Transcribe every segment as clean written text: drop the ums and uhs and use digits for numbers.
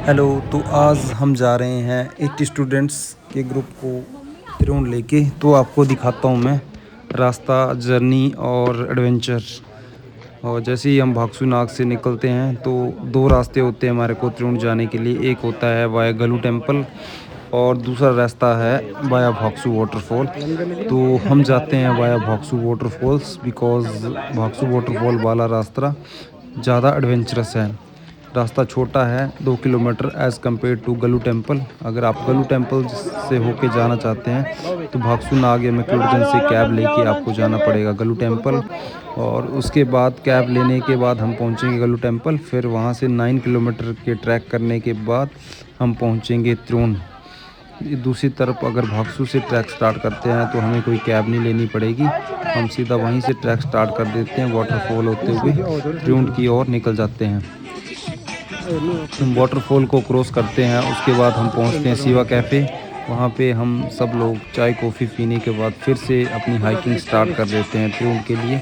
Hello. तो आज हम जा रहे हैं 80 स्टूडेंट्स के ग्रुप को त्रिउंड लेके। तो आपको दिखाता हूँ मैं रास्ता, जर्नी और एडवेंचर। और जैसे ही हम भागसू नाग से निकलते हैं तो दो रास्ते होते हैं हमारे को त्रिउंड जाने के लिए। एक होता है वाया गलू टेम्पल और दूसरा रास्ता है वाया भागसू वाटरफॉल। तो हम जाते हैं via Bhagsu waterfalls because Bhagsu waterfall वाला रास्ता ज़्यादा एडवेंचरस है। रास्ता छोटा है 2 kilometre as compare to Galu temple. अगर आप गलू टेम्पल से होके जाना चाहते हैं तो भागसू नाग या मैक्लोडगंज से कैब लेके आपको जाना पड़ेगा गलू टेम्पल। और उसके बाद कैब लेने के बाद हम पहुंचेंगे गलू टेम्पल। फिर वहां से 9 किलोमीटर के ट्रैक करने के बाद हम पहुंचेंगे त्रिउंड। दूसरी तरफ अगर भागसू से ट्रैक स्टार्ट करते हैं तो हमें कोई कैब नहीं लेनी पड़ेगी, हम सीधा वहीं से ट्रैक स्टार्ट कर देते हैं। वाटरफॉल होते हुए त्रिउंड की ओर निकल जाते हैं। हम वाटरफॉल को क्रॉस करते हैं, उसके बाद हम पहुंचते हैं शिवा कैफ़े। वहाँ पे हम सब लोग चाय कॉफ़ी पीने के बाद फिर से अपनी हाइकिंग स्टार्ट कर देते हैं त्रिउंड के लिए।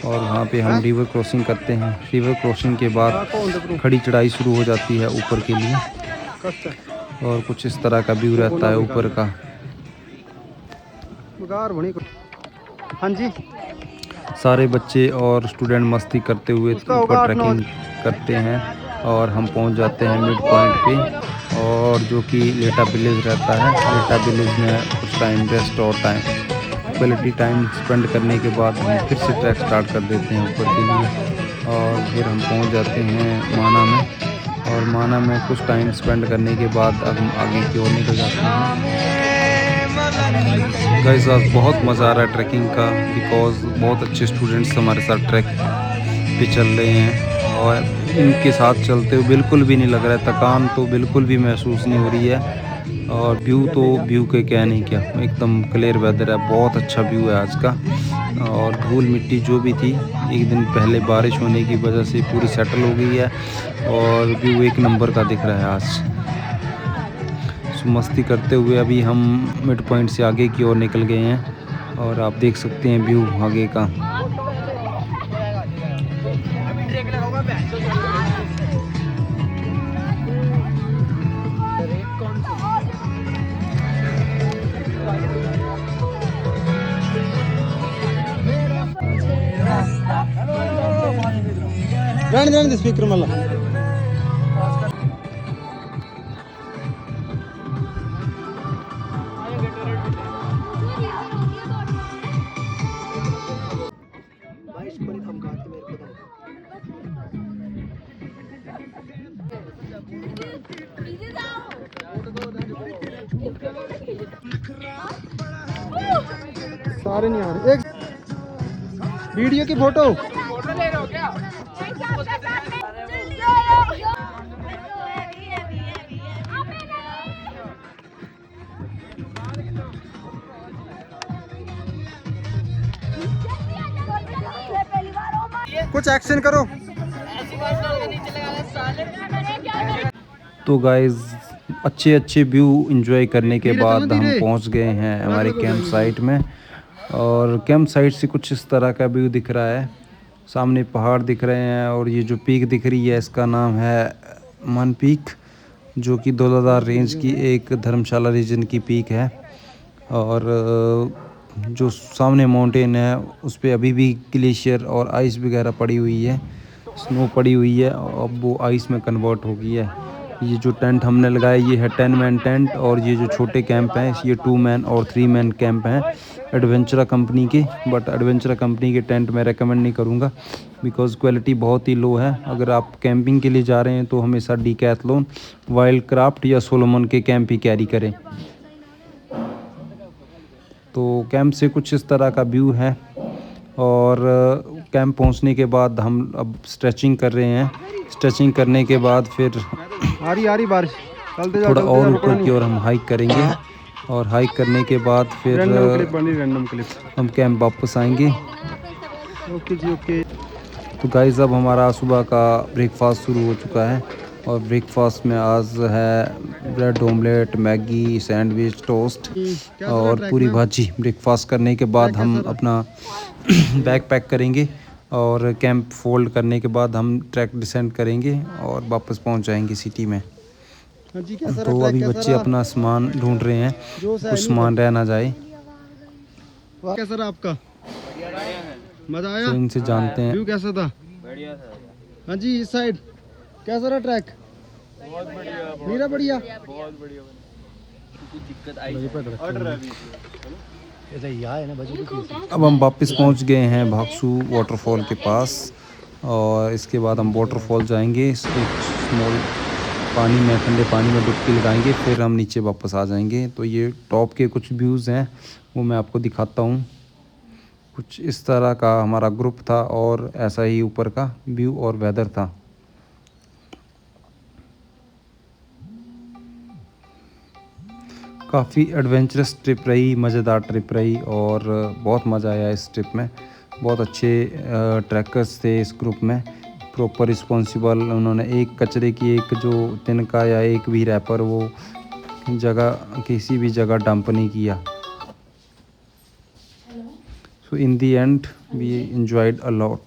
और वहाँ पे हम रिवर क्रॉसिंग करते हैं। रिवर क्रॉसिंग के बाद खड़ी चढ़ाई शुरू हो जाती है ऊपर के लिए। और कुछ इस तरह का व्यू रहता है ऊपर का। हाँ जी, सारे बच्चे और स्टूडेंट मस्ती करते हुए ऊपर ट्रैकिंग करते हैं और हम पहुंच जाते हैं मिड पॉइंट पे, और जो कि लेटा विलेज रहता है। लेटा विलेज में कुछ टाइम रेस्ट और क्वालिटी टाइम स्पेंड करने के बाद हम फिर से ट्रैक स्टार्ट कर देते हैं ऊपर के लिए। और फिर हम पहुंच जाते हैं माना में, और माना में कुछ टाइम स्पेंड करने के बाद अब हम आगे की ओर निकल जाते हैं। गाइस आज बहुत मज़ा आ रहा है ट्रैकिंग का, बिकॉज़ बहुत अच्छे स्टूडेंट्स हमारे साथ ट्रैक पे चल रहे हैं। और इनके साथ चलते हुए बिल्कुल भी नहीं लग रहा है, थकान तो बिल्कुल भी महसूस नहीं हो रही है। और व्यू तो व्यू के क्या नहीं, क्या एकदम क्लियर वेदर है, बहुत अच्छा व्यू है आज का। और धूल मिट्टी जो भी थी एक दिन पहले बारिश होने की वजह से पूरी सेटल हो गई है, और व्यू एक नंबर का दिख रहा है आज। मस्ती करते हुए अभी हम मिड पॉइंट से आगे की ओर निकल गए हैं, और आप देख सकते हैं व्यू आगे का। स्पीकर मला सारे नहीं आ रहे। एक वीडियो की फोटो ले रहे हो क्या? कुछ एक्शन करो। तो गाइज अच्छे अच्छे व्यू एंजॉय करने के बाद हम पहुंच गए हैं हमारे कैंप साइट में। और कैंप साइट से कुछ इस तरह का व्यू दिख रहा है। सामने पहाड़ दिख रहे हैं, और ये जो पीक दिख रही है इसका नाम है मन पीक, जो कि दौलतदार रेंज की एक धर्मशाला रीजन की पीक है। और जो सामने माउंटेन है उस पर अभी भी ग्लेशियर और आइस वगैरह पड़ी हुई है, स्नो पड़ी हुई है, अब वो आइस में कन्वर्ट हो गई है। ये जो टेंट हमने लगाया ये है 10 मैन टेंट, और ये जो छोटे कैंप हैं ये 2 मैन और 3 मैन कैंप हैं एडवेंचरा कंपनी के। बट एडवेंचरा कंपनी के टेंट मैं रेकमेंड नहीं करूँगा, बिकॉज़ क्वालिटी बहुत ही लो है। अगर आप कैंपिंग के लिए जा रहे हैं तो हमेशा डीकैथलॉन, वाइल्ड क्राफ्ट या सोलोमन के कैंप ही कैरी करें। तो कैंप से कुछ इस तरह का व्यू है। और कैंप पहुंचने के बाद हम अब स्ट्रेचिंग कर रहे हैं। स्ट्रेचिंग करने के बाद फिर आ रही बारिश, चलते थोड़ा और ऊपर की ओर हम हाइक करेंगे, और हाइक करने के बाद फिर रैंडम क्लिप हम कैंप वापस आएंगे। ओके जी ओके। तो गाइस अब हमारा सुबह का ब्रेकफास्ट शुरू हो चुका है, और ब्रेकफास्ट में आज है bread omelette, Maggi, sandwich, toast और पूरी भाजी। ब्रेकफास्ट करने के बाद हम अपना बैग पैक करेंगे, और कैंप फोल्ड करने के बाद हम ट्रैक डिसेंड करेंगे और वापस पहुंच जाएंगे सिटी में। हाँ जी, कैसा तो रहा अभी ट्रैक? बच्चे अपना सामान ढूंढ रहे हैं, जोश है कुछ नहीं सामान रह ना जाए, वाह, कैसा रहा आपका? मजा आया? तो इनसे जानते हैं। व्यू कैसा था? बढ़िया था। हाँ जी, इस साइड कैसा रहा ट्रैक? बहुत बढ़िया। मीरा बढ़िया। बहुत बढ़िया। कुछ दिक्कत आई अब हम वापस पहुंच गए हैं भागसू वाटरफॉल के पास, और इसके बाद हम वाटरफॉल जाएंगे, एक स्मॉल पानी में, ठंडे पानी में डुबकी लगाएंगे, फिर हम नीचे वापस आ जाएंगे। तो ये टॉप के कुछ व्यूज़ हैं, वो मैं आपको दिखाता हूँ। कुछ इस तरह का हमारा ग्रुप था और ऐसा ही ऊपर का व्यू और वेदर था। काफ़ी एडवेंचरस ट्रिप रही, मज़ेदार ट्रिप रही, और बहुत मज़ा आया इस ट्रिप में। बहुत अच्छे ट्रैकर्स थे इस ग्रुप में, प्रॉपर रिस्पॉन्सिबल। उन्होंने एक कचरे की एक जो तिनका या एक भी रैपर वो जगह किसी भी जगह डंप नहीं किया। So in the end we enjoyed a lot.